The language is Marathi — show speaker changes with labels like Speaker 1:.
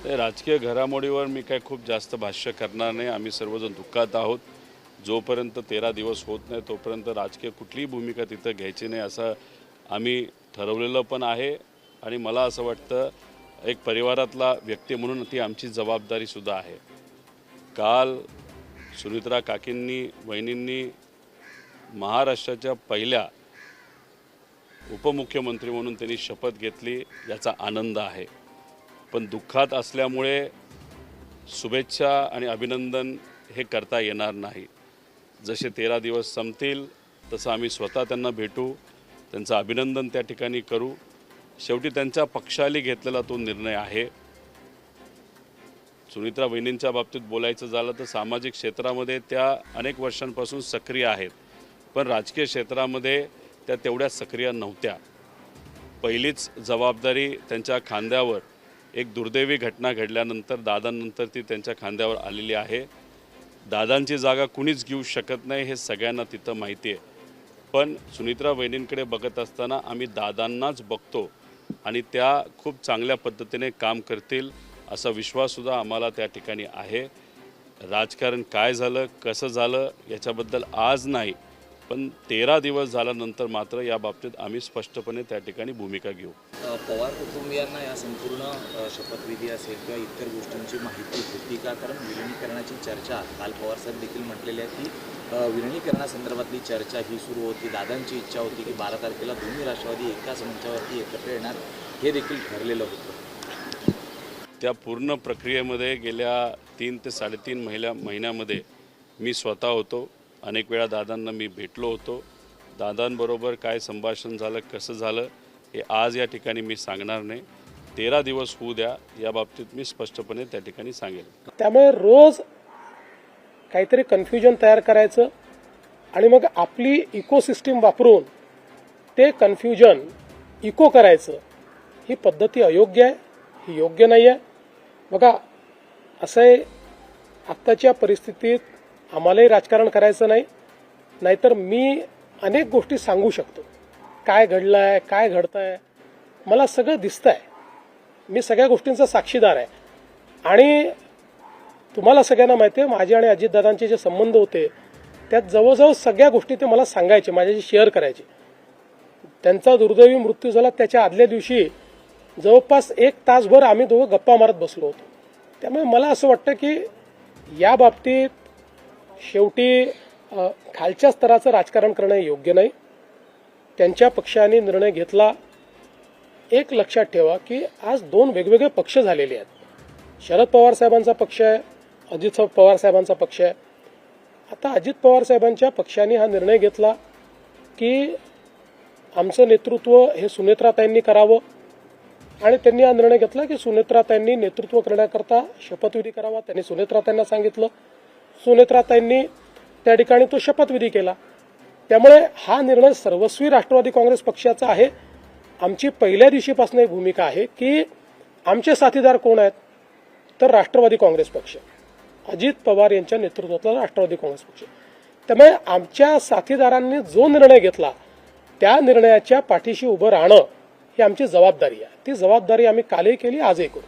Speaker 1: राजकीय घडामोडीवर मी काय खूप जास्त भाष्य करणार नाही। आम्ही सर्वजण दुःखात आहोत। जोपर्यंत 13 दिवस होत नाही तोपर्यंत राजकीय कुठलीही भूमिका तिथं घ्यायची नाही असं आम्ही ठरवलेलं पण आहे। आणि मला असं वाटतं एक परिवारातला व्यक्ती म्हणून ती आमची जबाबदारी सुद्धा आहे। काल सुनित्रा काकींनी वहिनींनी महाराष्ट्राच्या पहिल्या उपमुख्यमंत्री म्हणून त्यांनी शपथ घेतली, याचा आनंद आहे। पण दुःखात असल्यामुळे शुभेच्छा आणि अभिनंदन हे करता येणार नाही। जसे 13 दिवस संपतील तसं आम्ही स्वतः त्यांना भेटू, त्यांचं अभिनंदन त्या ठिकाणी करू। शेवटी त्यांच्या पक्षाने घेतलेला तो निर्णय आहे। सुनित्रा वहिनींच्या बाबतीत बोलायचं झालं तर सामाजिक क्षेत्रामध्ये त्या अनेक वर्षांपासून सक्रिय आहेत, पण राजकीय क्षेत्रामध्ये त्या तेवढ्या सक्रिय नव्हत्या। पहिलीच जबाबदारी त्यांच्या खांद्यावर एक दुर्दैवी घटना घडल्यानंतर दादांनंतर ती त्यांच्या खांद्यावर आलेली आहे। दादांची जागा कुणीच घेऊ शकत नाही हे सगळ्यांना तिथं माहिती आहे। पण सुनित्रा वहिनींकडे बघत असताना आम्ही दादांनाच बघतो आणि त्या खूप चांगल्या पद्धतीने काम करतील असा विश्वाससुद्धा आम्हाला त्या ठिकाणी आहे। राजकारण काय झालं कसं झालं याच्याबद्दल आज नाही, पण 13 दिवस झाल्यानंतर मात्र या बाबतीत आम्ही स्पष्टपणे त्या ठिकाणी भूमिका घेऊ।
Speaker 2: पवार कुटुंबियांना या संपूर्ण शपथविधी असेल किंवा इतर गोष्टींची माहिती होती का? कारण विलिनीकरणाची चर्चा काल पवार साहेब देखील म्हटलेले आहे की विलिनीकरणासंदर्भातली चर्चा ही सुरू होती। दादांची इच्छा होती की 12 तारखेला दोन्ही राष्ट्रवादी एकाच मंचावरती एकत्र येणार, हे देखील ठरलेलं होतं।
Speaker 1: त्या पूर्ण प्रक्रियेमध्ये गेल्या 3 ते 3.5 महिन्यामध्ये मी स्वतः होतो। अनेक वेळा दादांना मी भेटलो होतो। दादांबरोबर काय संभाषण झालं कसं झालं हे आज या ठिकाणी मी सांगणार नाही। 13 दिवस होऊ द्या, या बाबतीत मी स्पष्टपणे त्या ठिकाणी सांगेल।
Speaker 3: त्यामुळे रोज काहीतरी कन्फ्युजन तयार करायचं आणि मग आपली इकोसिस्टीम वापरून ते कन्फ्युजन इको करायचं, ही पद्धती अयोग्य आहे, ही योग्य नाही आहे। बघा असं आहे, आत्ताच्या परिस्थितीत आम्हालाही राजकारण करायचं नाही, नाहीतर मी अनेक गोष्टी सांगू शकतो। काय घडलं आहे, काय घडतं आहे, मला सगळं दिसतं आहे। मी सगळ्या गोष्टींचा साक्षीदार आहे। आणि तुम्हाला सगळ्यांना माहिती आहे, माझे आणि अजितदादांचे जे संबंध होते त्यात जवळजवळ सगळ्या गोष्टी ते मला सांगायचे, माझ्याशी शेअर करायचे। त्यांचा दुर्दैवी मृत्यू झाला त्याच्या आदल्या दिवशी जवळपास 1 तासभर आम्ही दोघं गप्पा मारत बसलो होतो। त्यामुळे मला असं वाटतं की या बाबतीत शेवटी खालच्या स्तराचं राजकारण करणं योग्य नाही। त्यांच्या पक्षाने निर्णय घेतला। एक लक्षात ठेवा की आज 2 वेगवेगळे पक्ष झालेले आहेत। शरद पवार साहेबांचा पक्ष आहे, अजित पवार साहेबांचा पक्ष आहे। आता अजित पवार साहेबांच्या पक्षाने हा निर्णय घेतला की आमचं नेतृत्व हे सुनेत्राताईंनी करावं, आणि त्यांनी हा निर्णय घेतला की सुनेत्राताईंनी नेतृत्व करण्याकरता शपथविधी करावा। त्यांनी सुनेत्राताईंना सांगितलं, सुनेत्राताईंनी त्या ठिकाणी तो शपथविधी केला। त्यामुळे हा निर्णय सर्वस्वी राष्ट्रवादी काँग्रेस पक्षाचा आहे। आमची पहिल्या दिवशीपासून एक भूमिका आहे की आमचे साथीदार कोण आहेत, तर राष्ट्रवादी काँग्रेस पक्ष, अजित पवार यांच्या नेतृत्वातला राष्ट्रवादी काँग्रेस पक्ष। त्यामुळे आमच्या साथीदारांनी जो निर्णय घेतला त्या निर्णयाच्या पाठीशी उभं राहणं ही आमची जबाबदारी आहे। ती जबाबदारी आम्ही कालही केली, आजही करू।